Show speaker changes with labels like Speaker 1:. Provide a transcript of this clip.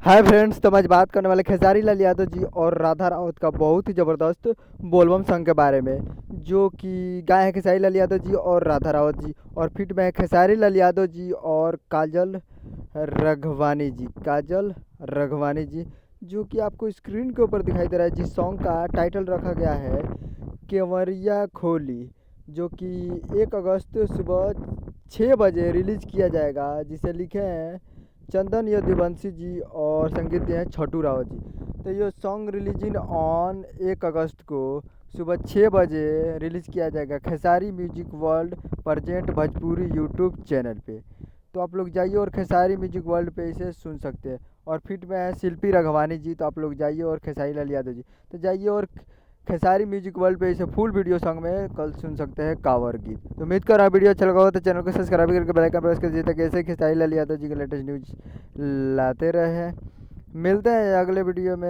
Speaker 1: Hi friends, तो मैं आज बात करने वाले खेसारी लाल यादव जी और राधा रावत का बहुत ही ज़बरदस्त बोलबम सॉन्ग के बारे में, जो कि गाए हैं खेसारी लाल यादव जी और राधा रावत जी। और फिट में है खेसारी लाल यादव जी और काजल रघवानी जी, जो कि आपको स्क्रीन के ऊपर दिखाई दे रहा है। जिस सॉन्ग का टाइटल रखा गया है केवरिया खोली, जो कि 1 अगस्त सुबह 6 बजे रिलीज़ किया जाएगा, जिसे लिखे हैं चंदन यदुवंशी जी और संगीत दिए हैं छोटू राव जी। तो ये सॉन्ग रिलीजिंग ऑन 1 अगस्त को सुबह 6 बजे रिलीज़ किया जाएगा Khesari music world present Bhojpuri YouTube channel पे। तो आप लोग जाइए और खेसारी म्यूजिक वर्ल्ड पे इसे सुन सकते हैं। और फिट में है शिल्पी रघवानी जी, तो आप लोग जाइए, और खेसारी लाल यादव जी, तो जाइए और खेसारी म्यूजिक वर्ल्ड पे इसे फुल वीडियो सॉन्ग में कल सुन सकते हैं कावर गीत। तो उम्मीद कर रहा वीडियो अच्छा लगा हो तो चैनल को सब्सक्राइब करके बेल आइकन प्रेस कर दीजिए, ताकि ऐसे खेसारी लाल यादव जी के लेटेस्ट न्यूज लाते रहे। मिलते हैं अगले वीडियो में।